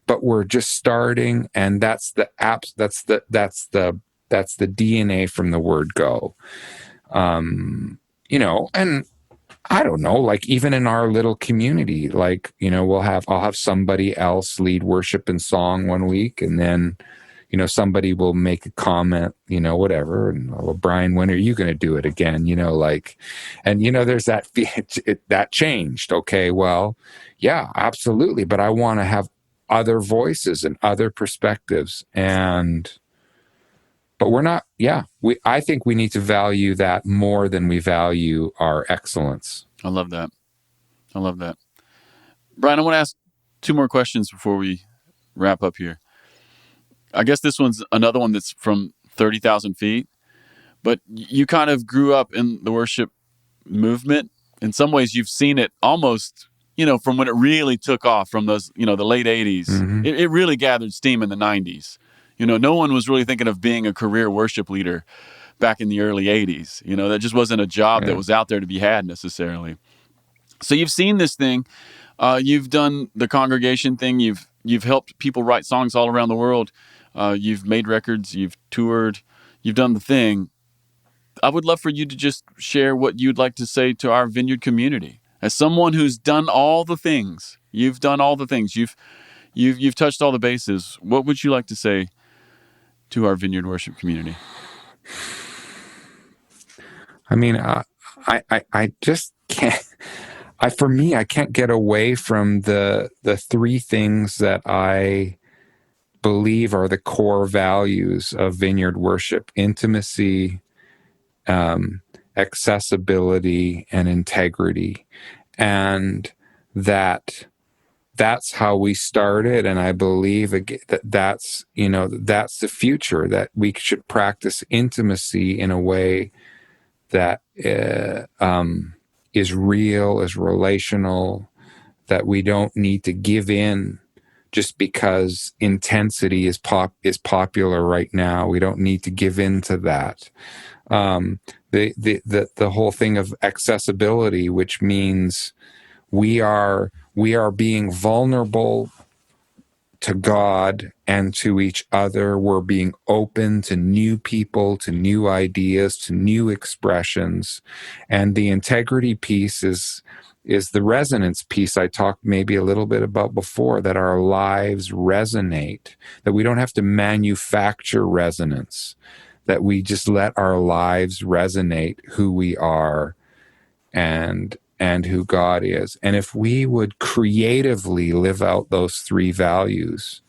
Speaker 3: but we're just starting, and that's the DNA from the word go. And I don't know, like even in our little community, like, I'll have somebody else lead worship and song one week, and then, somebody will make a comment, whatever, and, well, Brian, when are you going to do it again? And there's that that changed. Okay, well, yeah, absolutely, but I want to have other voices and other perspectives, but we're not. Yeah, I think we need to value that more than we value our excellence.
Speaker 2: I love that. Brian, I want to ask 2 more questions before we wrap up here. I guess this one's another one that's from 30,000 feet, but you kind of grew up in the worship movement. In some ways, you've seen it almost, from when it really took off from those, the late 80s.
Speaker 3: Mm-hmm.
Speaker 2: It really gathered steam in the 90s. No one was really thinking of being a career worship leader back in the early 80s. That just wasn't a job that was out there to be had necessarily. So you've seen this thing. You've done the congregation thing. You've helped people write songs all around the world. You've made records, you've toured, you've done the thing. I would love for you to just share what you'd like to say to our Vineyard community. As someone who's done all the things, you've done all the things, you've touched all the bases. What would you like to say to our Vineyard worship community?
Speaker 3: I mean, I just can't. For me, I can't get away from the 3 things that I believe are the core values of Vineyard worship: intimacy, accessibility, and integrity. And that's how we started. And I believe that's the future, that we should practice intimacy in a way that is real, is relational, that we don't need to give in just because intensity is popular right now. We don't need to give in to that. The whole thing of accessibility, which means we are being vulnerable to God and to each other. We're being open to new people, to new ideas, to new expressions. And the integrity piece is the resonance piece I talked maybe a little bit about before, that our lives resonate, that we don't have to manufacture resonance, that we just let our lives resonate who we are and who God is. And if we would creatively live out those 3 values,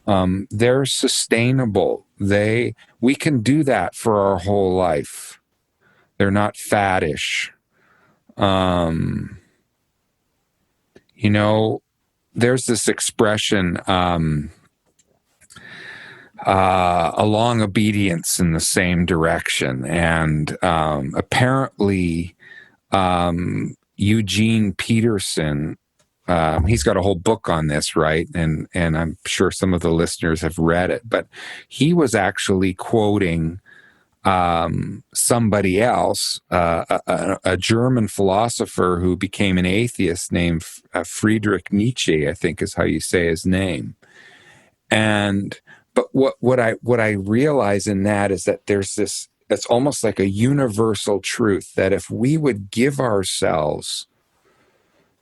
Speaker 3: they're sustainable. We can do that for our whole life. They're not faddish. There's this expression, a long obedience in the same direction. And apparently, Eugene Peterson, he's got a whole book on this, right? And I'm sure some of the listeners have read it, but he was actually quoting somebody else, a German philosopher who became an atheist named Friedrich Nietzsche, I think is how you say his name. But what I realize in that is that there's this, it's almost like a universal truth, that if we would give ourselves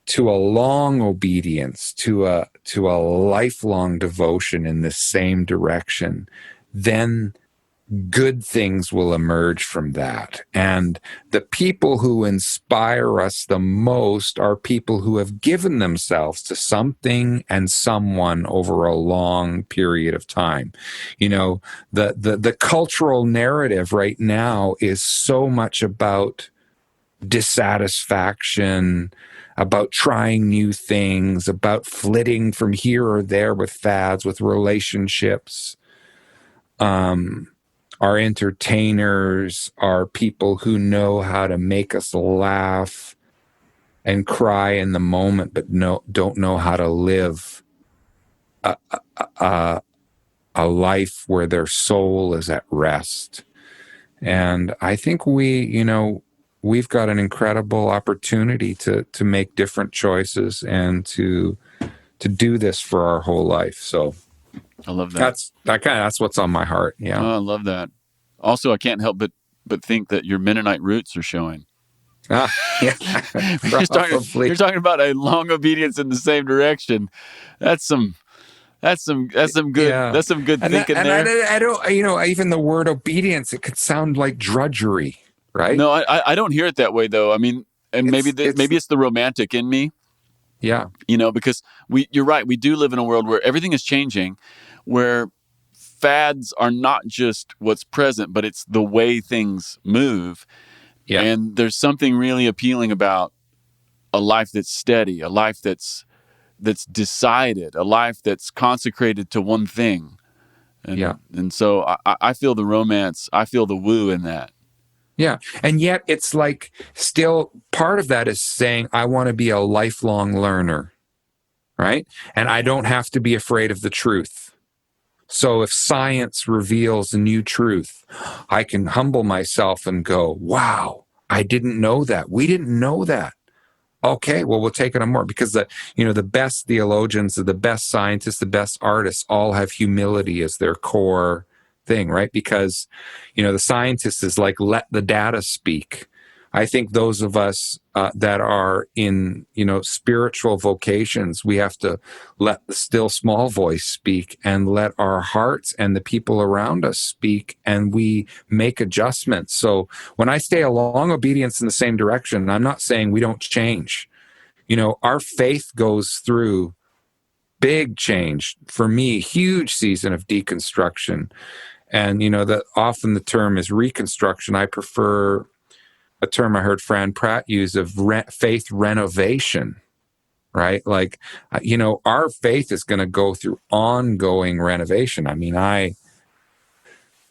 Speaker 3: to a long obedience, to a lifelong devotion in the same direction, then good things will emerge from that. And the people who inspire us the most are people who have given themselves to something and someone over a long period of time. The cultural narrative right now is so much about dissatisfaction, about trying new things, about flitting from here or there with fads, with relationships. Our entertainers are people who know how to make us laugh and cry in the moment, but don't know how to live a life where their soul is at rest. And I think we've got an incredible opportunity to make different choices and to do this for our whole life. So
Speaker 2: I love that.
Speaker 3: That's what's on my heart. Yeah.
Speaker 2: Oh, I love that. Also, I can't help but think that your Mennonite roots are showing.
Speaker 3: Yeah,
Speaker 2: You're talking about a long obedience in the same direction. That's some That's some good that's some good thinking there.
Speaker 3: I don't, even the word obedience, it could sound like drudgery, right?
Speaker 2: No, I don't hear it that way though. I mean, and maybe it's the romantic in me.
Speaker 3: Yeah.
Speaker 2: Because you're right. We do live in a world where everything is changing, where fads are not just what's present, but it's the way things move. Yeah. And there's something really appealing about a life that's steady, a life that's decided, a life that's consecrated to one thing. And so I feel the romance, I feel the woo in that.
Speaker 3: Yeah. And yet it's like still part of that is saying, I want to be a lifelong learner, right? And I don't have to be afraid of the truth. So if science reveals a new truth, I can humble myself and go, wow, I didn't know that. We didn't know that. Okay, well, we'll take it on more, because the best theologians, the best scientists, the best artists all have humility as their core thing, right? Because, the scientist is like, let the data speak. I think those of us that are in, spiritual vocations, we have to let the still small voice speak and let our hearts and the people around us speak, and we make adjustments. So when I stay along obedience in the same direction, I'm not saying we don't change. Our faith goes through big change. For me, huge season of deconstruction. And, that often the term is reconstruction. I prefer a term I heard Fran Pratt use of faith renovation, right? Like, our faith is going to go through ongoing renovation. I mean, I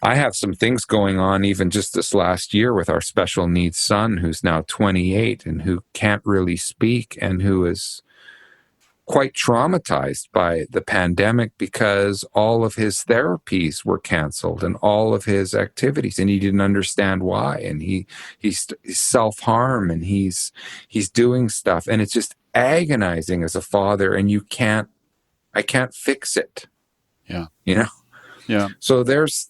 Speaker 3: have some things going on even just this last year with our special needs son, who's now 28 and who can't really speak and who is quite traumatized by the pandemic because all of his therapies were canceled and all of his activities, and he didn't understand why. And he's self-harm and he's doing stuff, and it's just agonizing as a father, and I can't fix it.
Speaker 2: Yeah.
Speaker 3: Yeah. So there's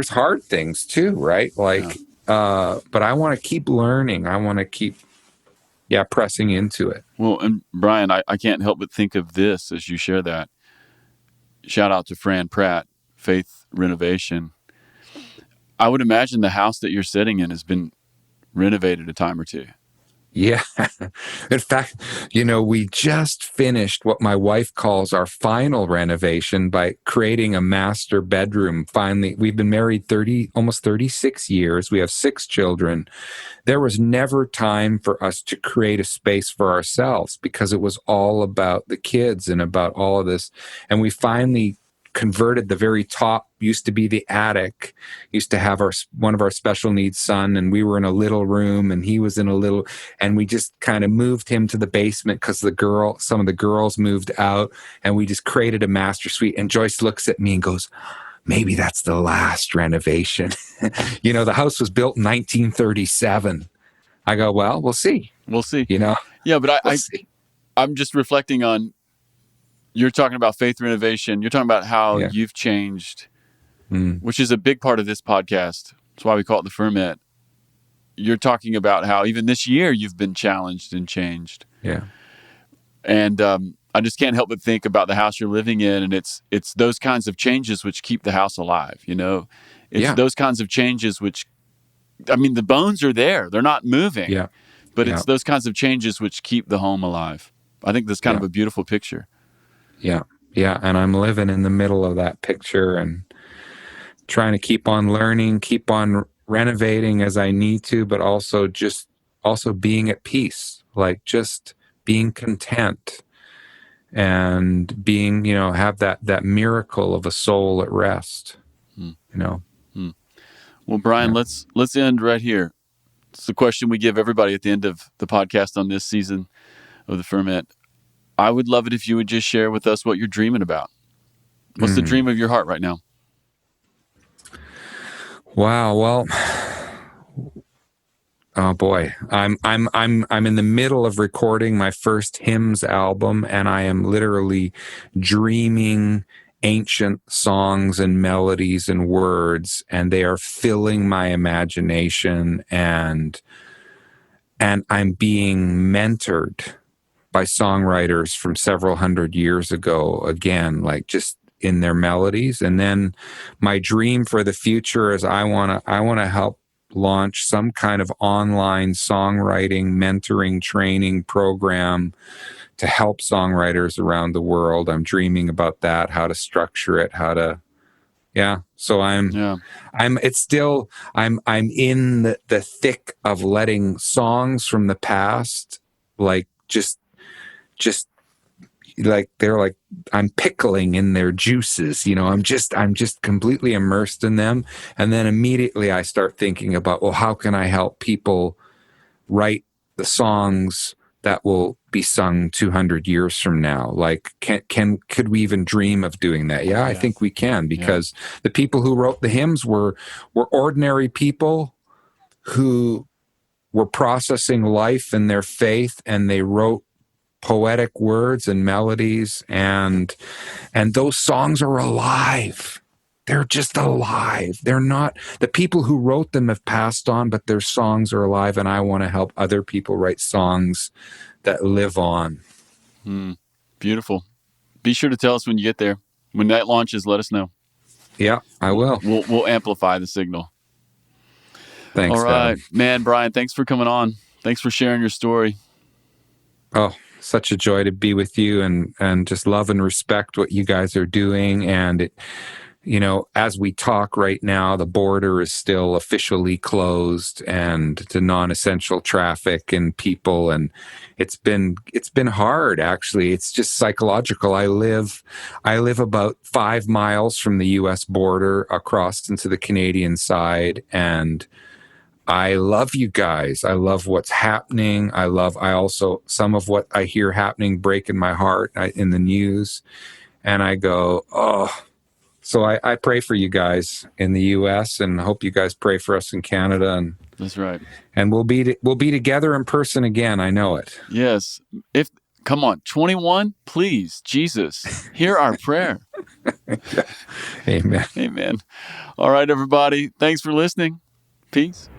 Speaker 3: hard things too, right? Like, but I want to keep learning. I want to keep pressing into it.
Speaker 2: Well, and Brian, I can't help but think of this as you share that. Shout out to Fran Pratt, Faith Renovation. I would imagine the house that you're sitting in has been renovated a time or two.
Speaker 3: Yeah. In fact, we just finished what my wife calls our final renovation by creating a master bedroom. Finally, we've been married almost 36 years. We have 6 children. There was never time for us to create a space for ourselves because it was all about the kids and about all of this. And we finally converted the very top, used to be the attic, used to have one of our special needs son, and we were in a little room and he was in a little, and we just kind of moved him to the basement because some of the girls moved out, and we just created a master suite. And Joyce looks at me and goes, maybe that's the last renovation. The house was built in 1937. I go, well, we'll see.
Speaker 2: We'll see.
Speaker 3: Yeah,
Speaker 2: but I'm just reflecting on, you're talking about faith renovation. You're talking about how you've changed, which is a big part of this podcast. That's why we call it the Ferment. You're talking about how even this year you've been challenged and changed.
Speaker 3: Yeah.
Speaker 2: And I just can't help but think about the house you're living in, and it's those kinds of changes which keep the house alive. It's those kinds of changes which, the bones are there; they're not moving.
Speaker 3: Yeah.
Speaker 2: But it's those kinds of changes which keep the home alive. I think that's kind of a beautiful picture.
Speaker 3: Yeah. Yeah. And I'm living in the middle of that picture and trying to keep on learning, keep on renovating as I need to, but also being at peace, like just being content and being, have that miracle of a soul at rest,
Speaker 2: Well, Brian, let's end right here. It's the question we give everybody at the end of the podcast on this season of the Ferment. I would love it if you would just share with us what you're dreaming about. What's the dream of your heart right now?
Speaker 3: Wow. Well, oh boy, I'm in the middle of recording my first hymns album, and I am literally dreaming ancient songs and melodies and words, and they are filling my imagination, and I'm being mentored by songwriters from several hundred years ago, again, like just in their melodies. And then my dream for the future is I want to help launch some kind of online songwriting, mentoring, training program to help songwriters around the world. I'm dreaming about that, how to structure it, So I'm in the thick of letting songs from the past, like just like they're like I'm pickling in their juices, I'm just completely immersed in them. And then immediately I start thinking about, well, how can I help people write the songs that will be sung 200 years from now? Like, could we even dream of doing that? Yeah, I think we can, because the people who wrote the hymns were ordinary people who were processing life and their faith, and they wrote poetic words and melodies, and those songs are alive. They're just alive. They're not, the people who wrote them have passed on, but their songs are alive, and I want to help other people write songs that live on.
Speaker 2: Beautiful. Be sure to tell us when you get there. When that launches, let us know.
Speaker 3: Yeah, I will.
Speaker 2: We'll amplify the signal.
Speaker 3: Thanks.
Speaker 2: All right,
Speaker 3: Dad.
Speaker 2: man, Brian, thanks for coming on. Thanks for sharing your story.
Speaker 3: Oh, such a joy to be with you, and just love and respect what you guys are doing. And it, as we talk right now, the border is still officially closed and to non-essential traffic and people. And it's been hard, actually. It's just psychological. I live about 5 miles from the U.S. border across into the Canadian side. And I love you guys. I love what's happening. I also, some of what I hear happening breaking my heart in the news. And I go, oh. So I pray for you guys in the U.S. and hope you guys pray for us in Canada. And
Speaker 2: that's right.
Speaker 3: And we'll be together in person again. I know it.
Speaker 2: Yes. Come on, 21, please, Jesus, hear our prayer.
Speaker 3: Amen.
Speaker 2: Amen. All right, everybody. Thanks for listening. Peace.